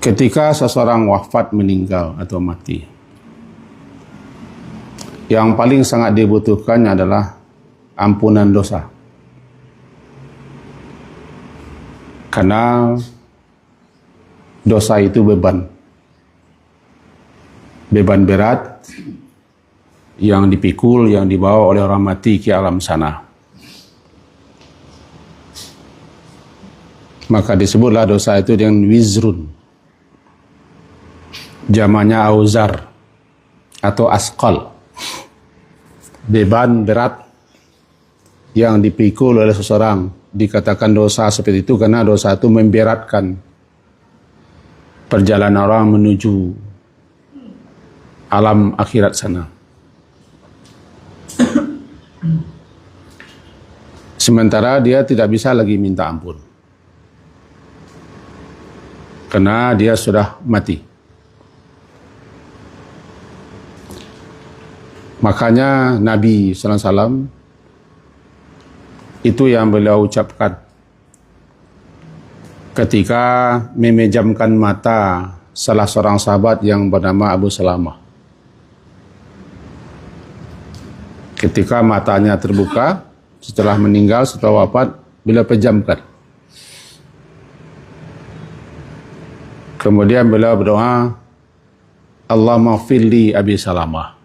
Ketika seseorang wafat, meninggal atau mati, yang paling sangat dibutuhkan adalah ampunan dosa. Karena dosa itu beban berat yang dipikul, yang dibawa oleh orang mati ke alam sana. Maka disebutlah dosa itu dengan wizrun. Jamaknya auzar atau asqal. Beban berat yang dipikul oleh seseorang. Dikatakan dosa seperti itu karena dosa itu memberatkan perjalanan orang menuju alam akhirat sana. Sementara dia tidak bisa lagi minta ampun karena dia sudah mati. Makanya Nabi sallallahu alaihi wasallam itu yang beliau ucapkan ketika memejamkan mata salah seorang sahabat yang bernama Abu Salamah. Ketika matanya terbuka setelah meninggal, setelah wafat, beliau pejamkan. Kemudian beliau berdoa, Allahumma firli Abi Salamah.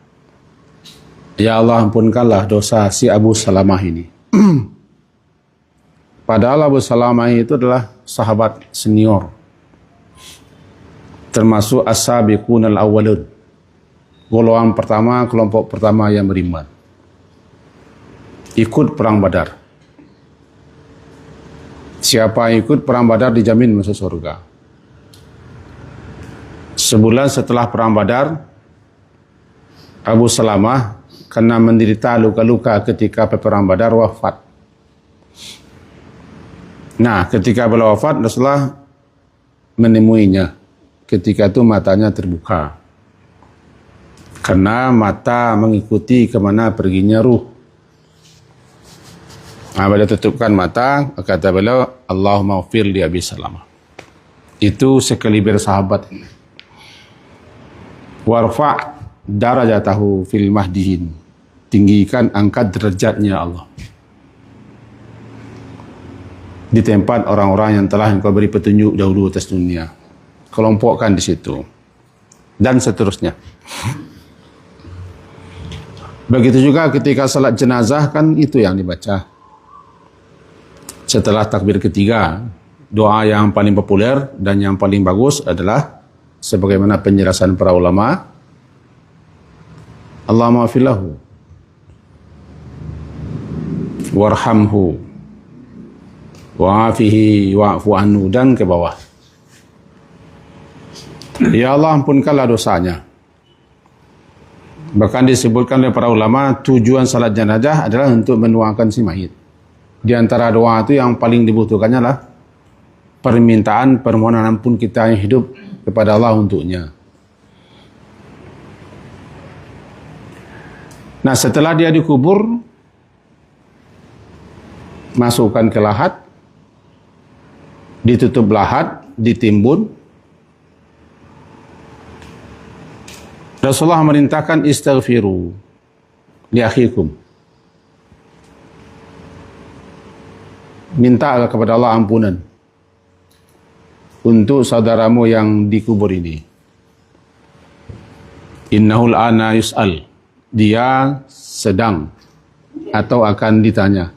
Ya Allah, ampunkanlah dosa si Abu Salamah ini. Padahal Abu Salamah itu adalah sahabat senior, termasuk as-sabiqun al-awwalun, golongan pertama, kelompok pertama yang beriman, ikut perang Badar. Siapa yang ikut perang Badar dijamin masuk surga. Sebulan setelah perang Badar, Abu Salamah karena menderita luka-luka ketika perang Badar wafat. Nah, ketika beliau wafat, Rasulullah menemuinya. Ketika itu matanya terbuka. Karena mata mengikuti kemana perginya ruh. Nah, beliau tutupkan mata, kata beliau, Allahumma ghfir li Abi Salamah. Itu sekaliber sahabat. Warfa' darajatahu fil mahdihin. Tinggikan, angkat derajatnya Allah di tempat orang-orang yang telah engkau beri petunjuk dahulu atas dunia. Kelompokkan di situ dan seterusnya. Begitu juga ketika salat jenazah, kan itu yang dibaca setelah takbir ketiga. Doa yang paling populer dan yang paling bagus adalah sebagaimana penjelasan para ulama, Allahumma filahu warhamhu wa'afihi wa'fu anhu, dan ke bawah. Ya Allah, ampunkanlah dosanya. Bahkan disebutkan oleh para ulama, tujuan salat jenazah adalah untuk mendoakan si mayit. Di antara doa itu yang paling dibutuhkannya adalah permintaan permohonan ampun kita yang hidup kepada Allah untuknya. Nah, setelah dia dikubur, masukkan ke lahat, ditutup lahat, ditimbun. Rasulullah merintahkan istaghfiru li akhikum. Minta kepada Allah ampunan untuk saudaramu yang dikubur ini. Innahul ana yus'al. Dia sedang atau akan ditanya.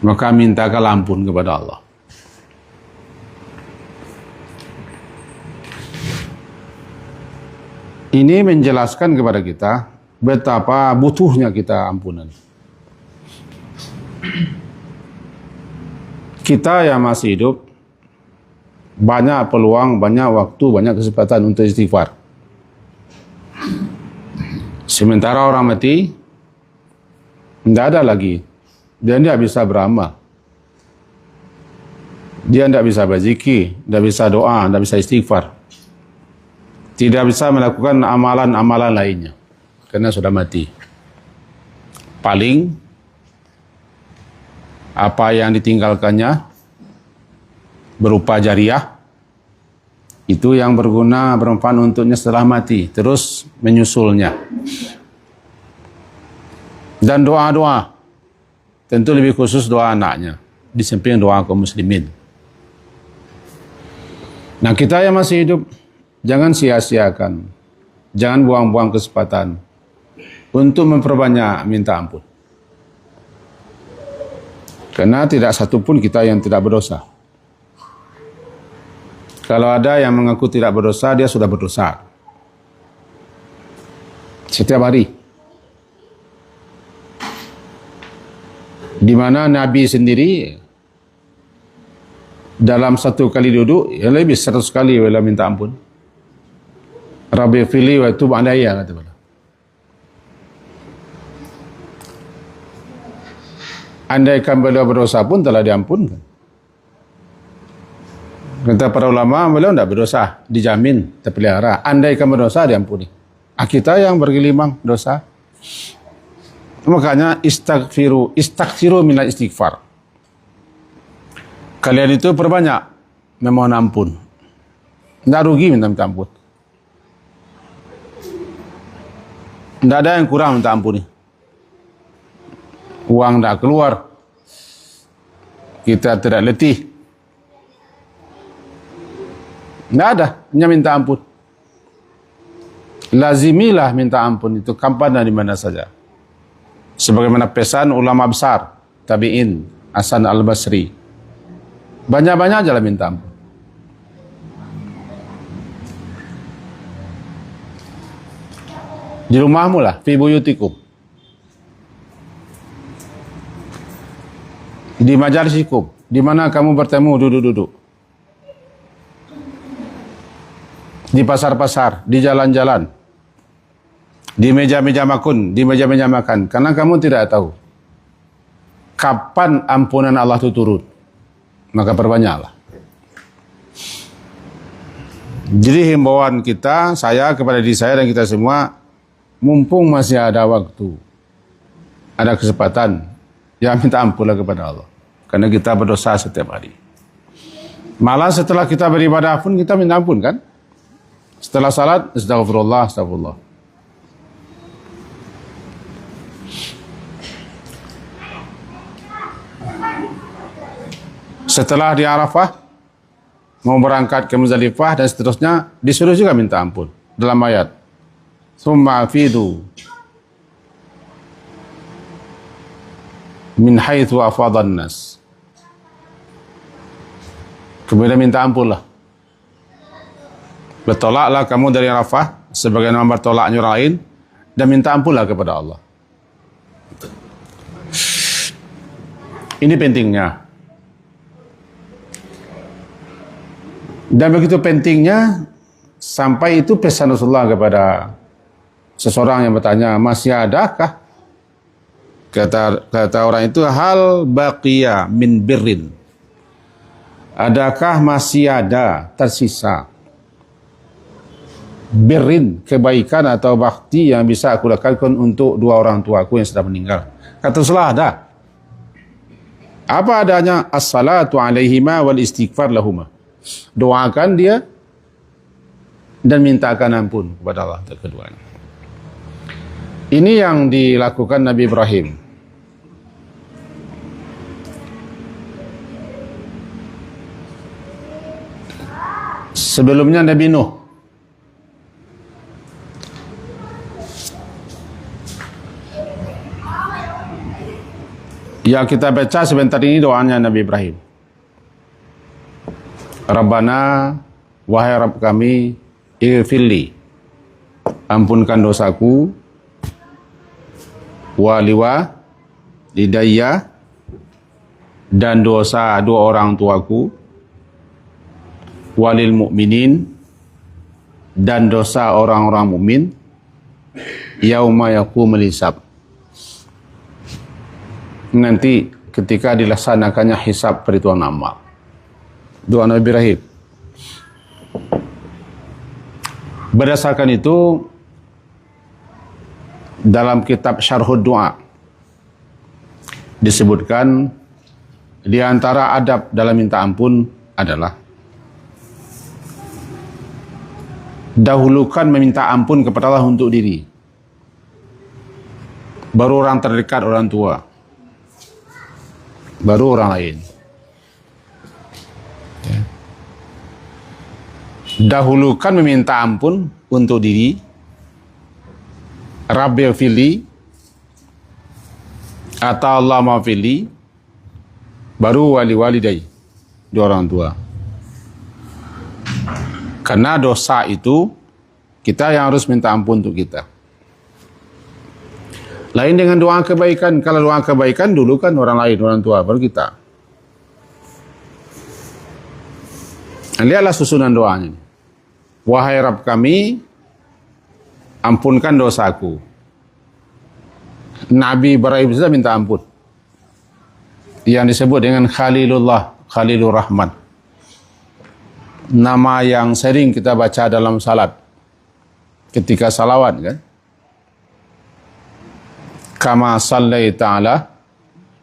Maka mintakanlah ampun kepada Allah. Ini menjelaskan kepada kita betapa butuhnya kita ampunan. Kita yang masih hidup, banyak peluang, banyak waktu, banyak kesempatan untuk istighfar. Sementara orang mati, tidak ada lagi. Dia tidak bisa beramal. Dia tidak bisa berzikir, tidak bisa doa, tidak bisa istighfar. Tidak bisa melakukan amalan-amalan lainnya. Karena sudah mati. Paling, apa yang ditinggalkannya berupa jariah, Itu yang berguna, bermanfaat untuknya setelah mati, terus menyusulnya. Dan doa-doa, tentu lebih khusus doa anaknya, di samping doa kaum muslimin. Nah, kita yang masih hidup, jangan sia-siakan, jangan buang-buang kesempatan untuk memperbanyak minta ampun. Karena tidak satu pun kita yang tidak berdosa. Kalau ada yang mengaku tidak berdosa, dia sudah berdosa. Setiap hari. Di mana Nabi sendiri dalam satu kali duduk, yang lebih 100 kali beliau minta ampun. Rabbi fili wa tub alayya, kata beliau. Andaikan beliau berdosa pun telah diampunkan. Kata para ulama, beliau tidak berdosa, dijamin, terpelihara. Andaikan berdosa, diampuni. Kita yang bergelimang dosa. Makanya istaghfiru minal istighfar. Kalian itu perbanyak memohon ampun. Tidak rugi minta ampun. Tidak ada yang kurang minta ampun. Uang tidak keluar. Kita tidak letih. Tidak ada, hanya minta ampun. Lazimilah minta ampun itu kapan dan di mana saja. Sebagaimana pesan ulama besar, tabi'in, Hasan al-Basri. Banyak-banyak aja lah minta ampun. Di rumahmu lah, fi buyutikum. Di majalisikum, di mana kamu bertemu duduk-duduk. Di pasar-pasar, di jalan-jalan, di meja-meja makan, di meja-meja makan. Karena kamu tidak tahu kapan ampunan Allah itu turun. Maka perbanyaklah. Jadi himbauan kita, saya kepada diri saya dan kita semua, mumpung masih ada waktu, ada kesempatan, ya minta ampunlah kepada Allah. Karena kita berdosa setiap hari. Malah setelah kita beribadah pun kita minta ampun kan? Setelah salat, astagfirullah, astagfirullah. Setelah di Arafah, mau berangkat ke Muzdalifah dan seterusnya, disuruh juga minta ampun. Dalam ayat. Summa afidu min haitsu afadan nas. Kemudian minta ampun lah. Bertolaklah kamu dari Arafah sebagaimana bertolaknya orang lain dan minta ampunlah kepada Allah. Ini pentingnya. Dan begitu pentingnya sampai itu pesan Rasulullah kepada seseorang yang bertanya, masih adakah? Kata orang itu, hal baqiya min birrin. Adakah masih ada tersisa birrin, kebaikan atau bakti yang bisa aku lakukan untuk dua orang tuaku yang sudah meninggal? Kata Rasulullah, ada. Apa adanya? As-salatu alaihima wal istighfar lahuma. Doakan dia dan mintakan ampun kepada Allah keduanya. Ini yang dilakukan Nabi Ibrahim. Sebelumnya Nabi Nuh. Yang kita baca sebentar ini doanya Nabi Ibrahim. Rabbana, wahai Rabb kami, ighfirli, ampunkan dosaku, waliwa, lidayya, dan dosa dua orang tuaku, walil mu'minin, dan dosa orang-orang mukmin, yauma yaqumul hisab, nanti ketika dilaksanakannya hisab perhitungan amal. Doa Nabi Ibrahim. Berdasarkan itu, dalam kitab Syarhud Du'a disebutkan di antara adab dalam minta ampun adalah Dahulukan meminta ampun kepada Allah untuk diri, baru orang terdekat, orang tua, baru orang lain. Dahulukan meminta ampun untuk diri, Rabbi fili atau Allah ma'fili, baru wali-walidai, dua orang tua. Karena dosa itu kita yang harus minta ampun untuk kita. Lain dengan doa kebaikan. Kalau doa kebaikan dulu kan orang lain, orang tua, baru kita. Lihatlah susunan doanya. Wahai Rabb kami, ampunkan dosaku. Nabi Ibrahim sudah minta ampun, yang disebut dengan Khalilullah, Khalilur Rahman, nama yang sering kita baca dalam salat ketika salawat kan. Kama sallaita ala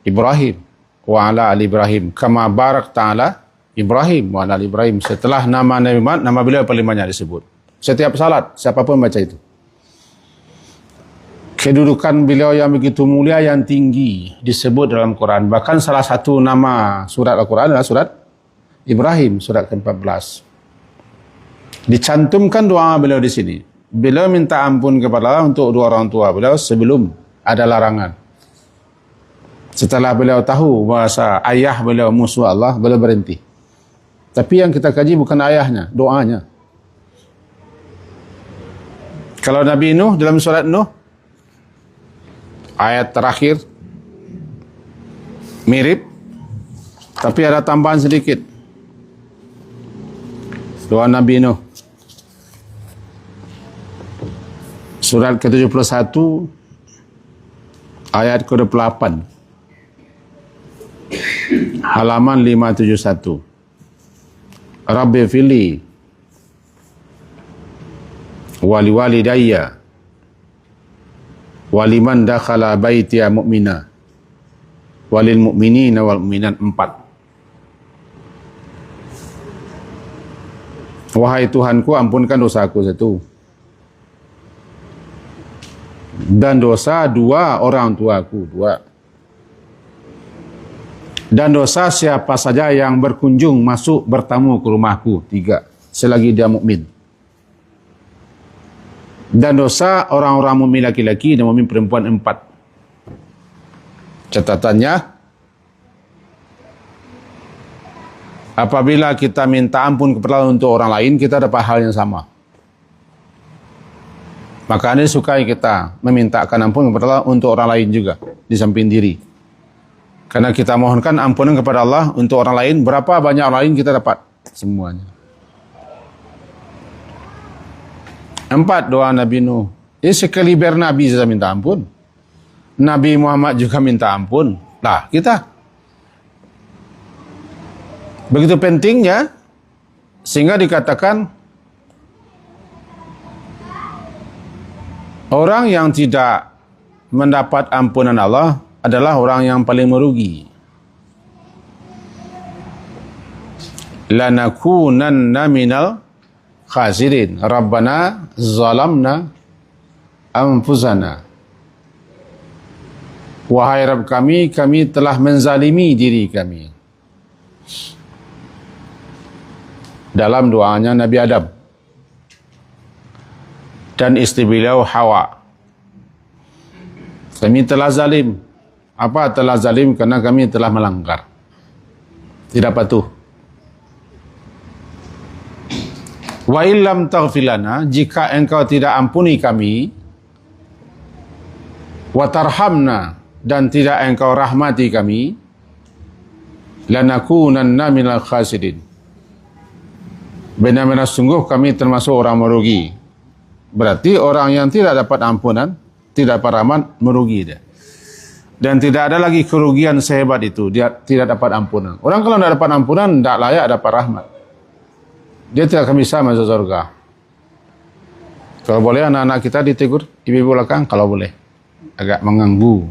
Ibrahim wa ala ali Ibrahim, kama barakta ala Ibrahim wa ala ali Ibrahim. Setelah nama Nabi Muhammad, nama beliau paling banyak disebut. Setiap salat, siapapun baca itu. Kedudukan beliau yang begitu mulia, yang tinggi, disebut dalam Quran. Bahkan salah satu nama surat Al-Quran adalah surat Ibrahim, surat ke-14. Dicantumkan doa beliau di sini. Beliau minta ampun kepada Allah untuk dua orang tua beliau sebelum ada larangan. Setelah beliau tahu bahasa ayah beliau musuh Allah, beliau berhenti. Tapi yang kita kaji bukan ayahnya, doanya. Kalau Nabi Nuh dalam surat Nuh, ayat terakhir mirip, tapi ada tambahan sedikit. Doa Nabi Nuh, surat ke-71 ayat ke-8, halaman 571. Rabbi fili wali walidayya waliman dakhala baitiya mu'mina walil mu'minina wal mu'minat. 4. Wahai Tuhanku, ampunkan dosaku satu, dan dosa dua orang tuaku, 2. Dan dosa siapa saja yang berkunjung masuk bertamu ke rumahku, 3. Selagi dia mukmin. Dan dosa orang-orang mukmin laki-laki dan mukmin perempuan, 4. Catatannya, apabila kita minta ampun kepada Allah untuk orang lain, kita dapat hal yang sama. Maka ini sukai kita memintakan ampun kepada Allah untuk orang lain juga, di samping diri. Karena kita mohonkan ampunan kepada Allah untuk orang lain, berapa banyak orang lain kita dapat semuanya. 4. Doa Nabi Nuh. Ini sekaliber Nabi saja minta ampun, Nabi Muhammad juga minta ampun. Lah kita begitu pentingnya, sehingga dikatakan orang yang tidak mendapat ampunan Allah adalah orang yang paling merugi. Lanakunanna minal khasirin. Rabbana zalamna anfusana. Wahai Rabb kami telah menzalimi diri kami. Dalam doanya Nabi Adam dan istri beliau Hawa. Kami telah zalim. Apa telah zalim? Karena kami telah melanggar, tidak patuh. Wa illam taghfir lana, jika engkau tidak ampuni kami, wa tarhamna, dan tidak engkau rahmati kami, lanakunanna minal khasirin, benar-benar sungguh kami termasuk orang merugi. Berarti orang yang tidak dapat ampunan, tidak dapat rahmat, merugi dia. Dan tidak ada lagi kerugian sehebat itu, dia tidak dapat ampunan. Orang kalau tidak dapat ampunan, tidak layak dapat rahmat. Dia tidak akan bisa masuk surga. Kalau boleh anak-anak kita ditegur ibu-ibu belakang, kalau boleh. Agak mengganggu.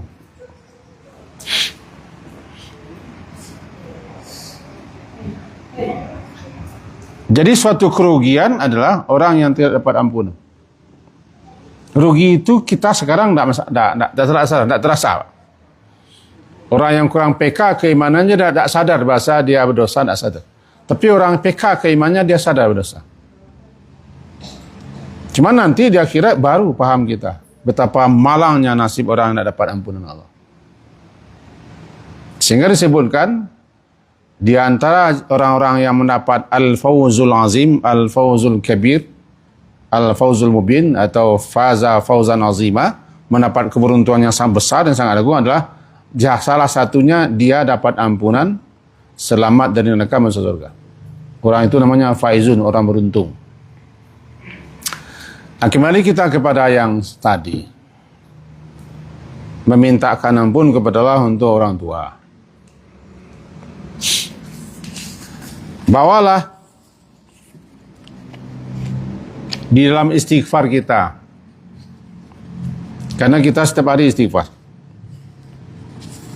Jadi suatu kerugian adalah orang yang tidak dapat ampunan. Rugi itu kita sekarang tidak terasa. Orang yang kurang PK keimanannya tidak sadar bahasa dia berdosa, tidak sadar. Tapi orang PK keimanannya dia sadar berdosa. Cuma nanti di akhirat baru paham kita betapa malangnya nasib orang yang tidak dapat ampunan Allah. Sehingga disebutkan di antara orang-orang yang mendapat al-fawzul azim, al-fawzul kabir, al-fawzul mubin atau faza fawzan azima, mendapat keberuntungan yang sangat besar dan sangat agung adalah salah satunya dia dapat ampunan, selamat dari neraka masuk surga. Orang itu namanya faizun, orang beruntung. Nah, kembali kita kepada yang tadi, memintakan ampun kepada Allah untuk orang tua. Bawalah di dalam istighfar kita, karena kita setiap hari istighfar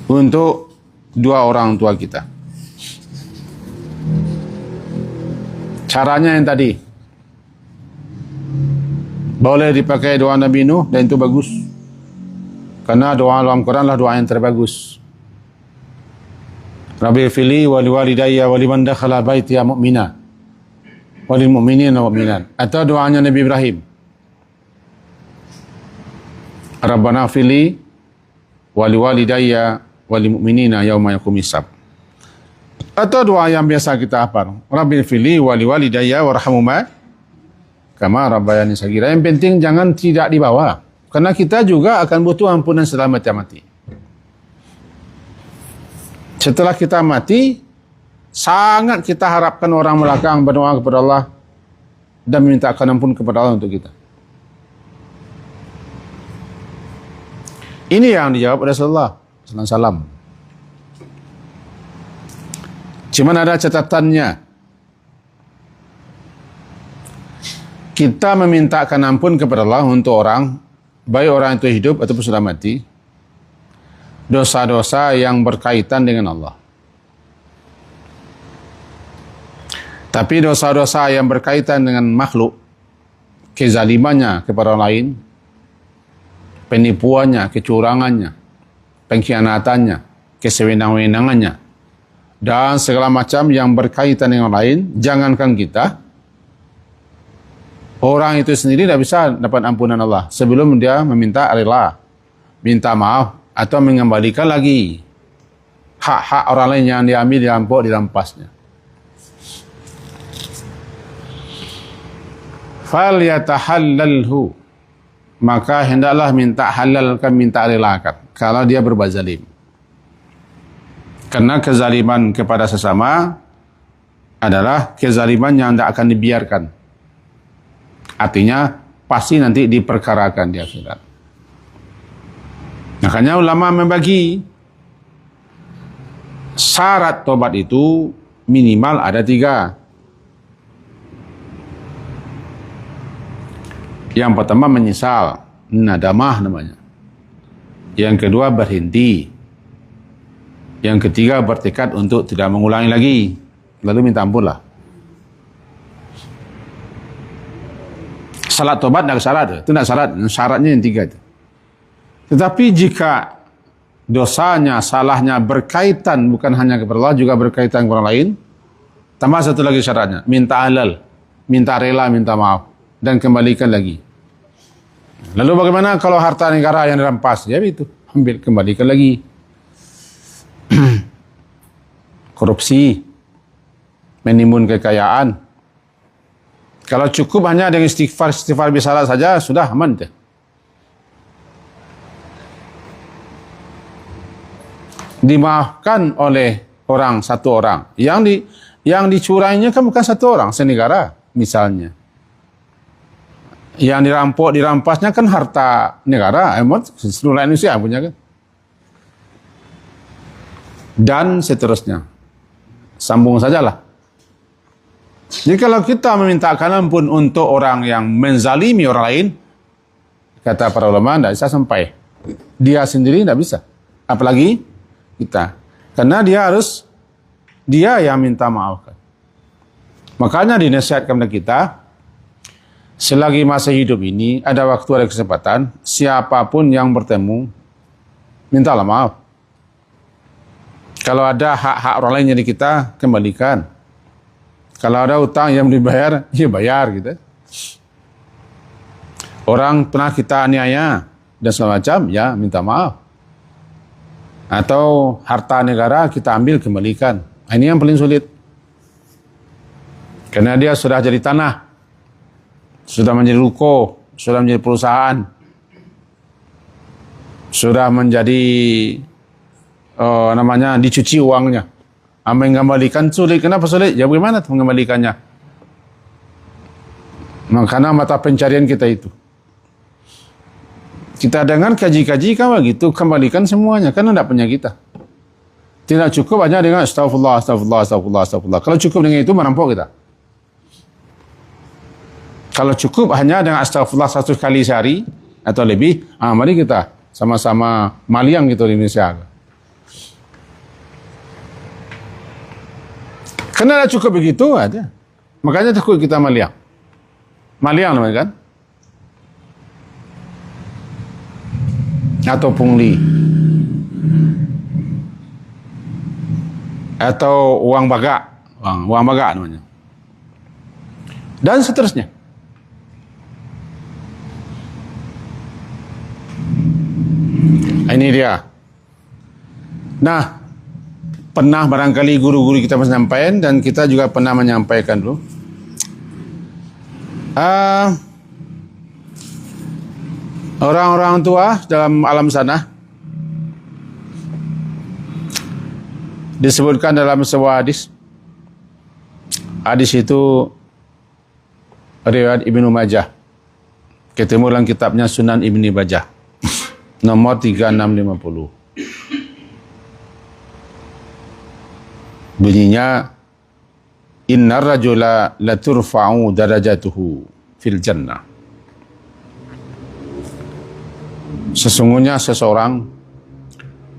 untuk dua orang tua kita. Caranya yang tadi, boleh dipakai doa Nabi Nuh dan itu bagus, karena doa dalam Quran adalah doa yang terbagus. Rabbi fili wa liwalidayya wa liman dakhala baitiya mu'mina wa lil mu'minina wa mu'minat. Atau doanya Nabi Ibrahim, Rabbana fili wa liwalidayya wa lil mu'minina yauma yaqumis hisab. Atau doa yang biasa kita hafal, Rabbi fili wa liwalidayya warhamhuma kama rabbayani saghira. Yang penting jangan tidak dibawa, karena kita juga akan butuh ampunan setelah mati. Setelah kita mati, sangat kita harapkan orang belakang berdoa kepada Allah dan memintakan ampun kepada Allah untuk kita. Ini yang dijawab oleh Rasulullah SAW. Cuman ada catatannya. Kita memintakan ampun kepada Allah untuk orang, baik orang itu hidup ataupun sudah mati, dosa-dosa yang berkaitan dengan Allah. Tapi dosa-dosa yang berkaitan dengan makhluk, kezalimannya kepada orang lain, penipuannya, kecurangannya, pengkhianatannya, kesewenang-wenangannya, dan segala macam yang berkaitan dengan orang lain, jangankan kita, orang itu sendiri tidak bisa dapat ampunan Allah sebelum dia meminta rela, minta maaf, atau mengembalikan lagi hak-hak orang lain yang diambil, dirampok, dirampasnya. Fal yatahallalhu, maka hendaklah minta halalkan, minta relakan kalau dia berbuat zalim. Karena kezaliman kepada sesama adalah kezaliman yang tidak akan dibiarkan. Artinya pasti nanti diperkarakan di akhirat. Makanya ulama membagi syarat tobat itu minimal ada 3. Yang pertama menyesal, nadamah namanya. Yang kedua berhenti. Yang ketiga bertekad untuk tidak mengulangi lagi, lalu minta ampun lah. Salat tobat tidak syarat, itu tidak syarat, syaratnya yang 3 itu. Tetapi jika dosanya, salahnya berkaitan bukan hanya kepada Allah, juga berkaitan kepada orang lain, tambah satu lagi syaratnya, minta halal, minta rela, minta maaf, dan kembalikan lagi. Lalu bagaimana kalau harta negara yang dirampas? Ya itu, ambil, kembalikan lagi. Korupsi, menimbun kekayaan. Kalau cukup hanya dengan istighfar bisalah saja, sudah aman deh. Dimaafkan oleh satu orang. Yang dicurainya kan bukan satu orang, senegara misalnya. Yang dirampok, dirampasnya kan harta negara, seluruh Indonesia punya kan. Dan seterusnya. Sambung sajalah. Jadi kalau kita memintakan ampun untuk orang yang menzalimi orang lain, kata para ulama, tidak bisa sampai. Dia sendiri tidak bisa. Apalagi kita. Karena dia yang minta maafkan. Makanya dinasihatkan kepada kita, selagi masa hidup ini, ada waktu, ada kesempatan, siapapun yang bertemu, mintalah maaf. Kalau ada hak-hak orang lain dari kita, kembalikan. Kalau ada utang yang dibayar, ya bayar gitu. Orang pernah kita aniaya dan segala macam, ya minta maaf. Atau harta negara kita ambil, kembalikan. Ini yang paling sulit. Karena dia sudah jadi tanah, sudah menjadi ruko, sudah menjadi perusahaan, sudah menjadi dicuci uangnya. Mengembalikan sulit. Kenapa sulit? Ya bagaimana mengembalikannya? Karena mata pencarian kita itu. Kita dengar kaji-kaji kan begitu, kembalikan semuanya, karena tidak punya kita. Tidak cukup hanya dengan astagfirullah, astagfirullah, astagfirullah, astagfirullah. Kalau cukup dengan itu merampok kita. Kalau cukup hanya dengan astagfirullah 100 kali sehari atau lebih, mari kita sama-sama maliang gitu di Indonesia. Karena cukup begitu aja. Makanya takut kita maliang. Maliang namanya kan? Atau pungli. Atau uang bagak. Uang bagak namanya. Dan seterusnya. Ini dia. Nah, pernah barangkali guru-guru kita menyampaikan dan kita juga pernah menyampaikan dulu. Orang-orang tua dalam alam sana disebutkan dalam sebuah hadis. Hadis itu riwayat Ibnu Majah. Ketemu dalam kitabnya Sunan Ibnu Majah. Nomor 3650. Bunyinya, innar rajula laturfa'u darajatuhu fil jannah. Sesungguhnya seseorang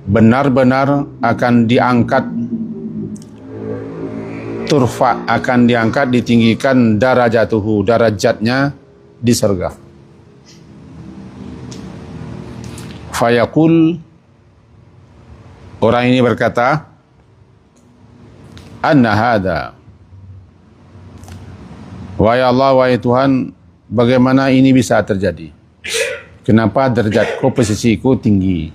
benar-benar akan diangkat, akan diangkat, ditinggikan darajatuhu, darajatnya di surga. Fayaqul, orang ini berkata, anna hadha, wahai Allah, wahai Tuhan, bagaimana ini bisa terjadi? Kenapa derajatku, posisiku tinggi?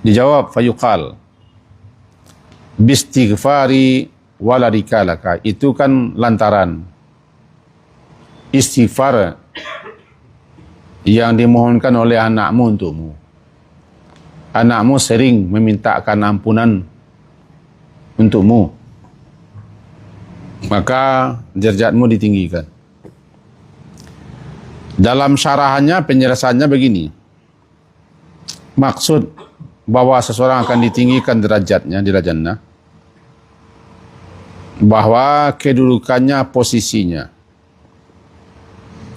Dijawab, fayuqal, bistighfari waladikalaka. Itu kan lantaran istighfar yang dimohonkan oleh anakmu untukmu. Anakmu sering memintakan ampunan untukmu, maka derajatmu ditinggikan. Dalam syarahannya, penjelasannya begini. Maksud bahwa seseorang akan ditinggikan derajatnya di jannah, bahwa kedudukannya, posisinya,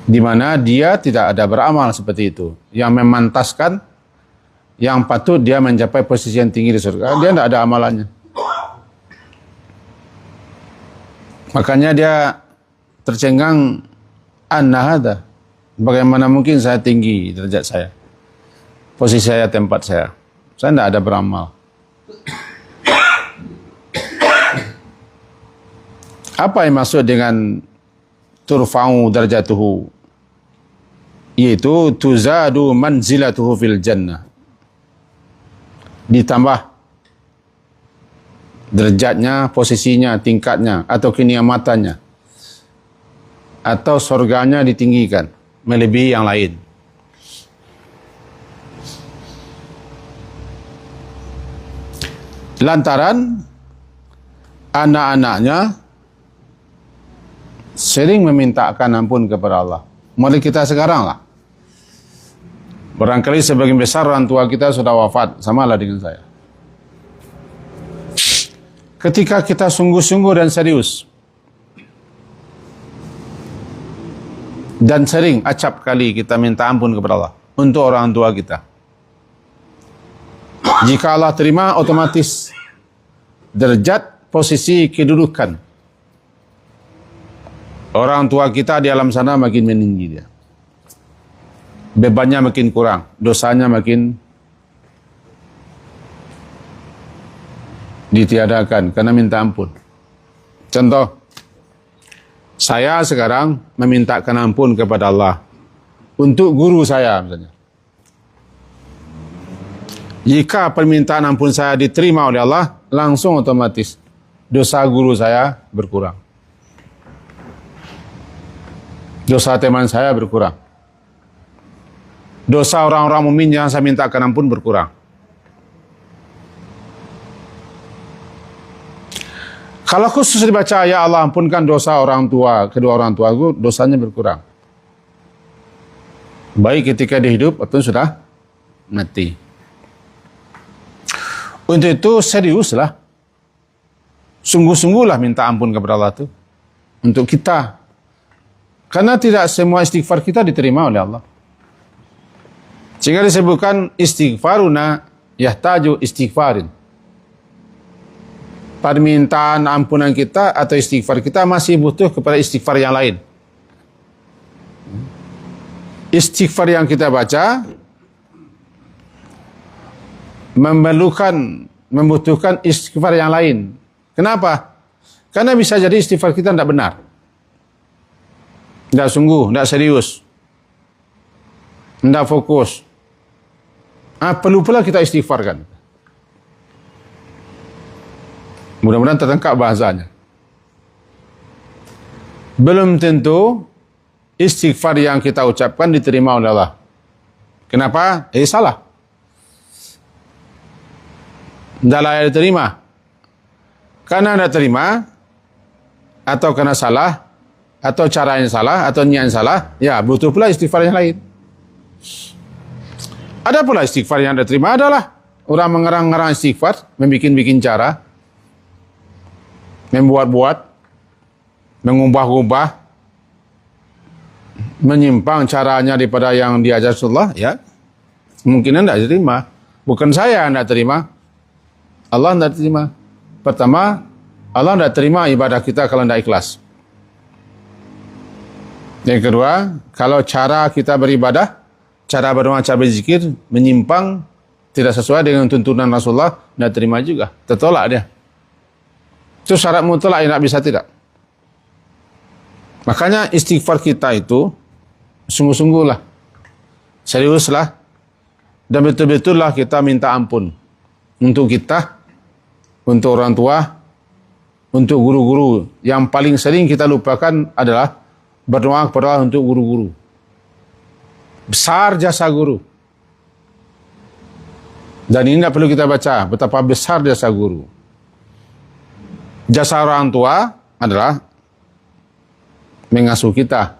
di mana dia tidak ada beramal seperti itu, yang memantaskan, yang patut dia mencapai posisi yang tinggi di surga, dia tidak ada amalannya. Makanya dia tercengang, anna hadha, bagaimana mungkin saya tinggi derajat saya, posisi saya, tempat saya tidak ada beramal. Apa yang maksud dengan turfa'u darajatuhu? Yaitu tuzadu manzilatuhu fil jannah, ditambah derajatnya, posisinya, tingkatnya, atau kenikmatannya, atau surganya ditinggikan melebihi yang lain. Lantaran anak-anaknya sering memintakan ampun kepada Allah. Mulai kita sekarang lah. Barangkali sebagian besar orang tua kita sudah wafat, samalah dengan saya. Ketika kita sungguh-sungguh dan serius, dan sering acap kali kita minta ampun kepada Allah untuk orang tua kita, jika Allah terima, otomatis derajat, posisi kedudukan. Orang tua kita di alam sana makin meninggi dia. Bebannya makin kurang, dosanya makin ditiadakan karena minta ampun. Contoh, saya sekarang memintakan ampun kepada Allah untuk guru saya misalnya. Jika permintaan ampun saya diterima oleh Allah, langsung otomatis dosa guru saya berkurang. Dosa teman saya berkurang. Dosa orang-orang mukmin yang saya mintakan ampun berkurang. Kalau khusus dibaca, ya Allah ampunkan dosa orang tua, kedua orang tuaku, dosanya berkurang. Baik ketika dia hidup atau sudah mati. Untuk itu seriuslah, sungguh-sungguhlah minta ampun kepada Allah itu untuk kita. Karena tidak semua istighfar kita diterima oleh Allah. Sehingga disebutkan istighfaruna yahtaju istighfarin. Permintaan ampunan kita atau istighfar kita masih butuh kepada istighfar yang lain. Istighfar yang kita baca membutuhkan istighfar yang lain. Kenapa? Karena bisa jadi istighfar kita tidak benar. Tidak sungguh, tidak serius. Tidak fokus. Perlu pula kita istighfarkan. Mudah-mudahan tertangkap bahasanya. Belum tentu istighfar yang kita ucapkan diterima oleh Allah. Kenapa? Salah. Tidak layak diterima. Karena tidak terima, atau karena salah, atau caranya salah, atau niatnya salah, ya butuh pula istighfar yang lain. Ada pula istighfar yang diterima adalah orang mengerang-ngerang istighfar, membikin cara, membuat-buat, mengubah-ubah, menyimpang caranya daripada yang diajar Rasulullah, ya kemungkinan tidak diterima. Bukan saya yang tidak terima, Allah tidak terima. Pertama, Allah tidak terima ibadah kita kalau tidak ikhlas. Yang kedua, kalau cara kita beribadah, cara berdoa, cara berzikir menyimpang, tidak sesuai dengan tuntunan Rasulullah, tidak terima juga, tertolak dia. Itu syarat mutlak yang tidak bisa tidak. Makanya istighfar kita itu sungguh-sungguhlah, seriuslah, dan betul-betullah kita minta ampun untuk kita, untuk orang tua, untuk guru-guru. Yang paling sering kita lupakan adalah berdoa kepada Allah untuk guru-guru. Besar jasa guru. Dan ini tidak perlu kita baca betapa besar jasa guru. Jasa orang tua adalah mengasuh kita,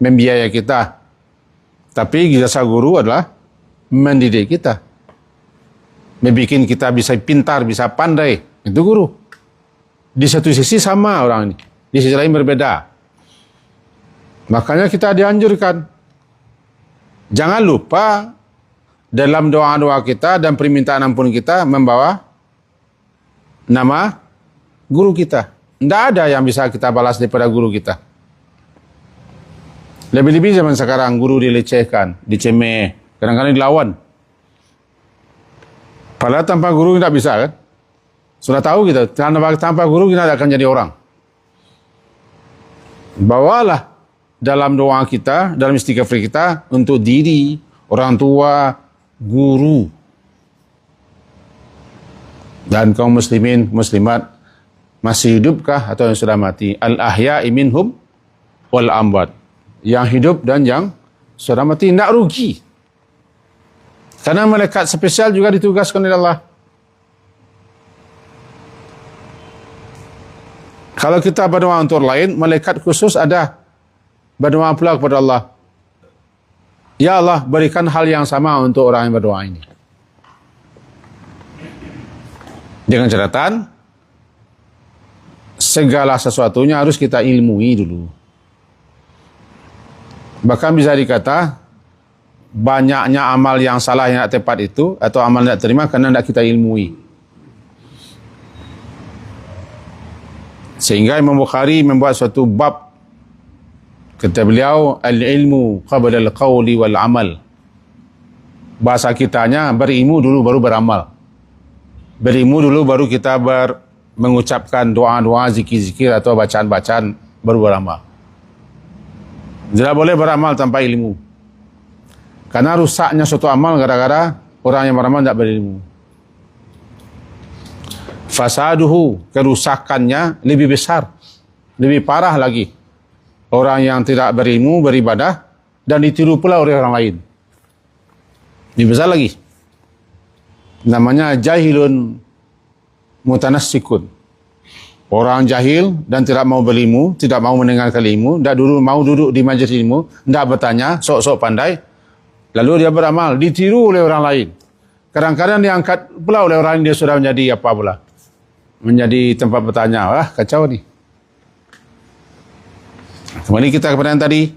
membiayai kita. Tapi jasa guru adalah mendidik kita, membuat kita bisa pintar, bisa pandai. Itu guru. Di satu sisi sama orang ini, di sisi lain berbeda. Makanya kita dianjurkan, jangan lupa dalam doa-doa kita dan permintaan ampun kita membawa nama guru kita. Tidak ada yang bisa kita balas daripada guru kita. Lebih-lebih zaman sekarang guru dilecehkan, dicemeh, kadang-kadang dilawan. Padahal tanpa guru tidak bisa kan? Sudah tahu kita, tanpa guru kita tidak akan jadi orang. Bawalah dalam doa kita, dalam istighfar kita untuk diri, orang tua, guru, dan kaum muslimin, muslimat masih hidupkah atau yang sudah mati. Al-ahya'i minhum wal amwat. Yang hidup dan yang sudah mati tidak rugi. Karena malaikat spesial juga ditugaskan oleh Allah. Kalau kita berdoa untuk lain, malaikat khusus ada berdoa pula kepada Allah. Ya Allah, berikan hal yang sama untuk orang yang berdoa ini. Dengan catatan, segala sesuatunya harus kita ilmui dulu. Bahkan bisa dikata, banyaknya amal yang salah yang tidak tepat itu, atau amal yang tidak terima karena tidak kita ilmui. Sehingga Imam Bukhari membuat suatu bab, kata beliau, al-ilmu qabla al-qawli wal amal. Bahasa kitanya, berilmu dulu baru beramal. Berilmu dulu baru kita mengucapkan doa-doa, zikir-zikir atau bacaan-bacaan, baru beramal. Tidak boleh beramal tanpa ilmu. Karena rusaknya suatu amal gara-gara orang yang beramal tidak berilmu. Fasaduhu, kerusakannya lebih besar, lebih parah lagi. Orang yang tidak berilmu beribadah dan ditiru pula oleh orang lain. Lebih besar lagi. Namanya jahilun mutanassikun. Orang jahil dan tidak mau berilmu, tidak mau mendengarkan ilmu, tidak dulu mau duduk di majlis ilmu, tidak bertanya, sok-sok pandai, lalu dia beramal, ditiru oleh orang lain. Kadang-kadang diangkat pula oleh orang lain, dia sudah menjadi apa pula? Menjadi tempat bertanya. Wah, kacau ni. Kembali kita kepada yang tadi.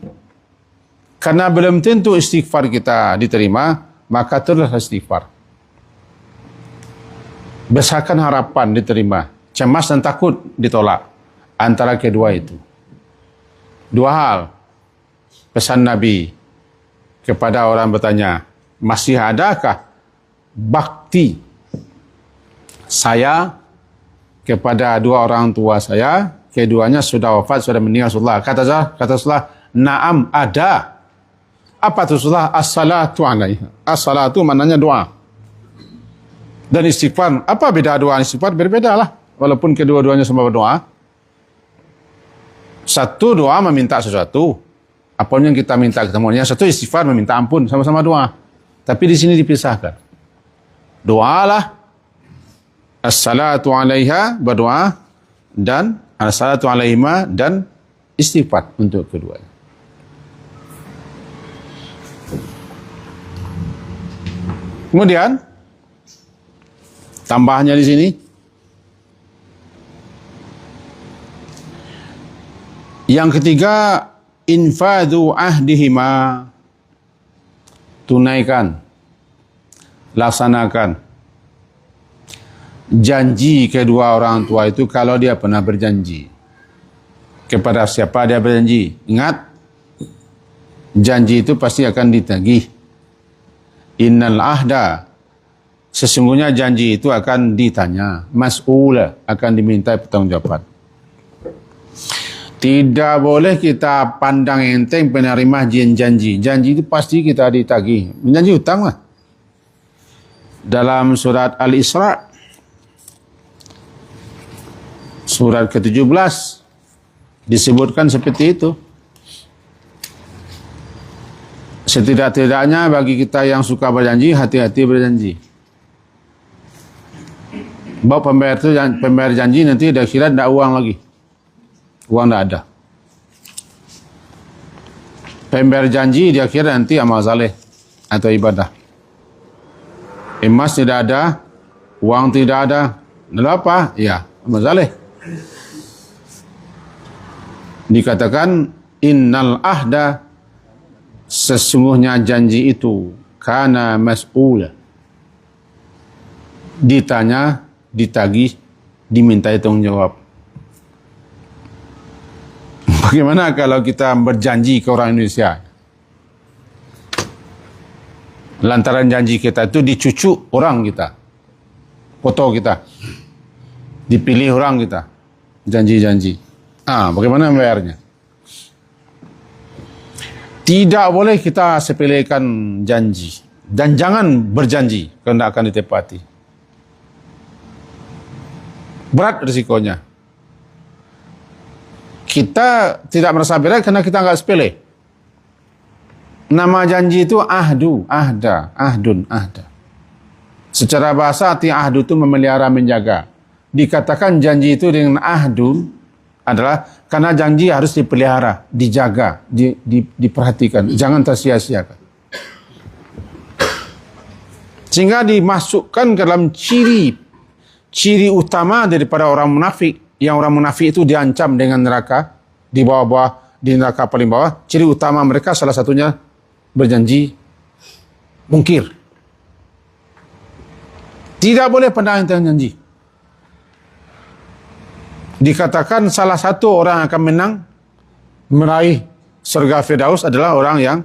Karena belum tentu istighfar kita diterima, maka teruslah istighfar. Besarkan harapan diterima. Cemas dan takut ditolak. Antara kedua itu. Dua hal. Pesan Nabi kepada orang bertanya, masih adakah bakti saya kepada dua orang tua saya? Keduanya sudah wafat, sudah meninggal. Rasulullah kata Rasulullah, naam, ada. Apa itu Rasulullah? As-salatu alaiha. As-salatu maknanya doa. Dan istighfar, apa beda doa dan istighfar? Berbeda lah. Walaupun kedua-duanya sama berdoa. Satu doa meminta sesuatu, apa yang kita minta ketemuannya. Satu istighfar meminta ampun, sama-sama doa. Tapi di sini dipisahkan. Doalah, as-salatu alaiha, berdoa, dan as-salatu alaihima, dan istighfar untuk keduanya. Kemudian tambahnya di sini, yang ketiga, infadu ahdihima, tunaikan, laksanakan janji kedua orang tua itu kalau dia pernah berjanji. Kepada siapa dia berjanji? Ingat, janji itu pasti akan ditagih. Innal ahda, sesungguhnya janji itu akan ditanya. Mas'ula, akan diminta pertanggungjawaban. Tidak boleh kita pandang enteng penerima janji. Janji itu pasti kita ditagih. Janji hutang lah. Dalam surat Al-Isra, surat ke-17, disebutkan seperti itu. Setidak-tidaknya bagi kita yang suka berjanji, hati-hati berjanji. Bawa pembayar janji nanti dah kira tidak uang lagi. Uang tidak ada. Pembayar janji dia kira nanti amal saleh atau ibadah. Emas tidak ada, uang tidak ada. Lalu apa? Ya, amal saleh. Dikatakan innal ahda, sesungguhnya janji itu kana mas'ula, ditanya, ditagih, dimintai tanggung jawab. Bagaimana kalau kita berjanji ke orang Indonesia, lantaran janji kita itu dicucuk orang kita, foto kita, dipilih orang kita, janji-janji. Bagaimana membayarnya? Tidak boleh kita sepelekan janji. Dan jangan berjanji kerana akan ditepati. Berat risikonya. Kita tidak merasa berat kerana kita enggak sepele. Nama janji itu ahdu, ahda, ahdun, ahda. Secara bahasa arti ahdu itu memelihara, menjaga. Dikatakan janji itu dengan ahdun adalah karena janji harus dipelihara, dijaga, diperhatikan, jangan tersia-siakan. Sehingga dimasukkan ke dalam ciri utama daripada orang munafik. Yang orang munafik itu diancam dengan neraka, di bawah-bawah, di neraka paling bawah. Ciri utama mereka salah satunya berjanji mungkir. Tidak boleh pandang enteng janji. Dikatakan salah satu orang akan menang meraih surga Firdaus adalah orang yang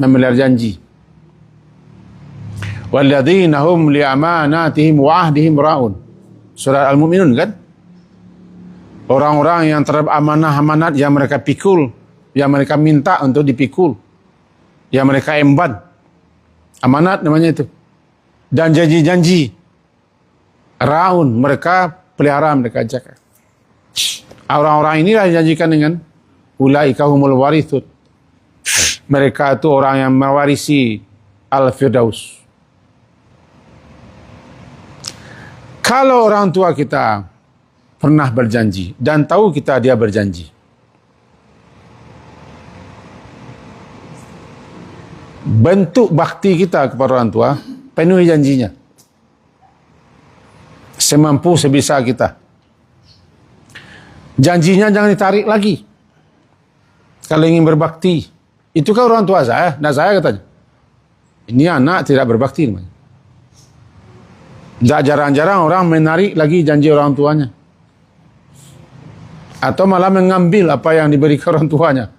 memelihara janji. Walladzina hum li'amanatihim wa ahdihim ra'un. Surah Al-Mu'minun kan? Orang-orang yang terhadap amanah-amanat yang mereka pikul, yang mereka minta untuk dipikul, yang mereka emban. Amanat namanya itu. Dan janji-janji. Ra'un, mereka pelihara, mereka jaga. Orang-orang inilah dijanjikan dengan ulaika humul warithun. Mereka itu orang yang mewarisi Al-Firdaus. Kalau orang tua kita pernah berjanji dan tahu kita dia berjanji, bentuk bakti kita kepada orang tua, penuhi janjinya. Semampu sebisa kita. Janjinya jangan ditarik lagi. Kalau ingin berbakti, itu kan orang tua saya, dan saya katanya, ini anak tidak berbakti namanya. Tak jarang-jarang orang menarik lagi janji orang tuanya. Atau malah mengambil apa yang diberikan orang tuanya.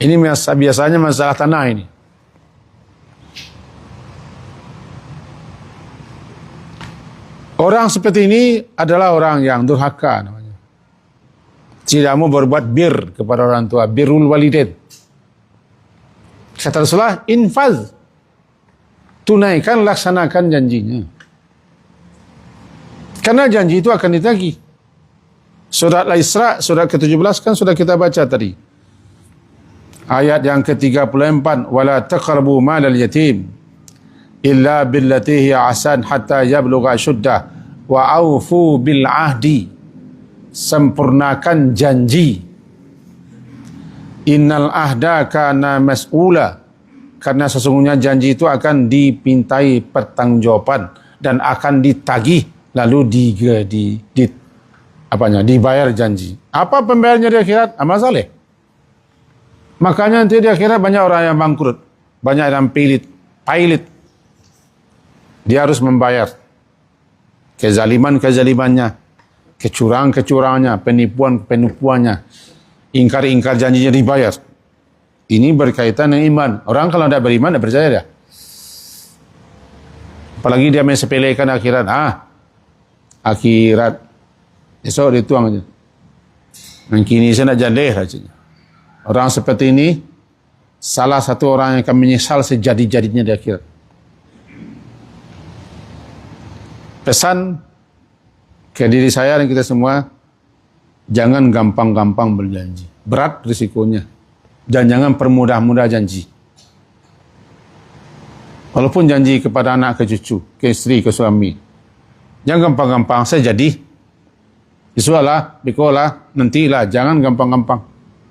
Ini biasanya masalah tanah ini. Orang seperti ini adalah orang yang durhaka namanya. Tidak mau berbuat bir kepada orang tua. Birrul walidain. Kata Rasulullah, infaz. Tunaikan, laksanakan janjinya. Karena janji itu akan ditagih. Surat Al-Isra, surat ke-17 kan sudah kita baca tadi. Ayat yang ke-34, wala taqrabu malal yatim illa billati hiya ahsan hatta yablugha ashuddah wa aufu bil ahdi. Sempurnakan janji. Innal ahda kana mas'ula. Karena sesungguhnya janji itu akan dipintai pertanggungjawaban dan akan ditagih lalu dibayar janji. Apa pembayarannya di akhirat? Amal saleh. Makanya nanti di akhirat banyak orang yang bangkrut, banyak yang pailit. Dia harus membayar kezalimannya, kecurangannya, penipuannya, ingkar janjinya dibayar. Ini berkaitan dengan iman. Orang kalau tidak beriman, tidak percaya dia. Apalagi dia mensepelekan akhirat. Akhirat esok dituang aja. Kini saya nak jaleh saja. Orang seperti ini salah satu orang yang akan menyesal sejadi-jadinya di akhirat. Pesan ke diri saya dan kita semua, jangan gampang-gampang berjanji. Berat risikonya. Dan jangan permudah-mudah janji. Walaupun janji kepada anak, ke cucu, ke isteri, ke suami, jangan gampang-gampang. Saya jadi, isulah, bikolah, nantilah. Jangan gampang-gampang.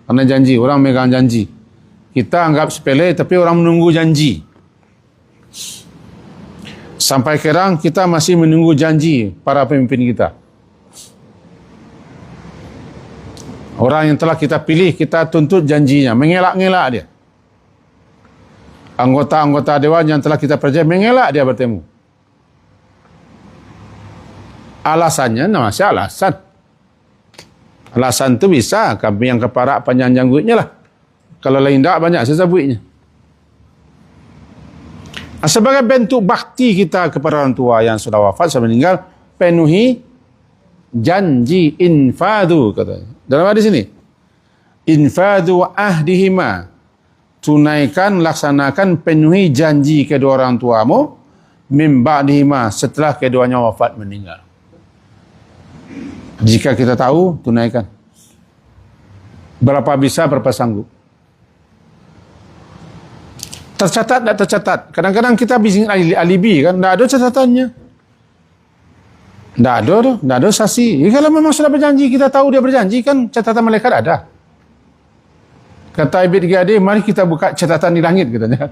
Karena janji, orang megang janji. Kita anggap sepele, tapi orang menunggu janji. Sampai sekarang kita masih menunggu janji para pemimpin kita. Orang yang telah kita pilih, kita tuntut janjinya, mengelak-ngelak dia. Anggota-anggota dewan yang telah kita percaya, mengelak dia bertemu. Alasannya masih alasan. Alasan itu bisa kami yang keparak panjang janggutnya lah. Kalau lain tak banyak sesabuitnya. Sebagai bentuk bakti kita kepada orang tua yang sudah wafat, sudah meninggal, penuhi janji infadu katanya. Dalam hadis ini, infadu ahdihima, tunaikan, laksanakan, penuhi janji kedua orang tuamu, min ba'dihima, setelah keduanya wafat meninggal. Jika kita tahu, tunaikan. Berapa bisa, berapa sanggup. Tercatat, tidak tercatat. Kadang-kadang kita bikin alibi kan, tidak ada catatannya. Tidak ada saksi. Ya, kalau memang sudah berjanji, kita tahu dia berjanji, kan catatan malaikat ada. Kata Ibn Gadi, mari kita buka catatan di langit, katanya.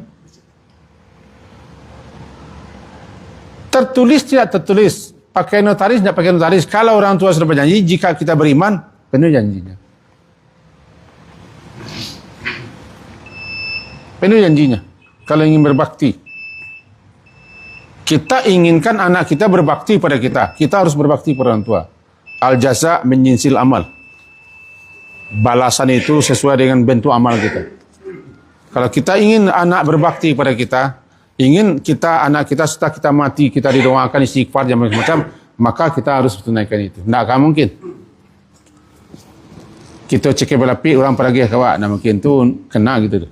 Tertulis tidak tertulis, pakai notaris tidak pakai notaris. Kalau orang tua sudah berjanji, jika kita beriman, penuh janjinya. Penuh janjinya. Kalau ingin berbakti. Kita inginkan anak kita berbakti pada kita. Kita harus berbakti pada orang tua. Al-jaza menyinsil amal. Balasan itu sesuai dengan bentuk amal kita. Kalau kita ingin anak berbakti pada kita, ingin kita anak kita setelah kita mati, kita didoakan istighfar dan macam-macam, maka kita harus tunaikan itu. Tidak akan mungkin. Kita cekik belapi orang pergi kawak, nah mungkin tu kena gitu.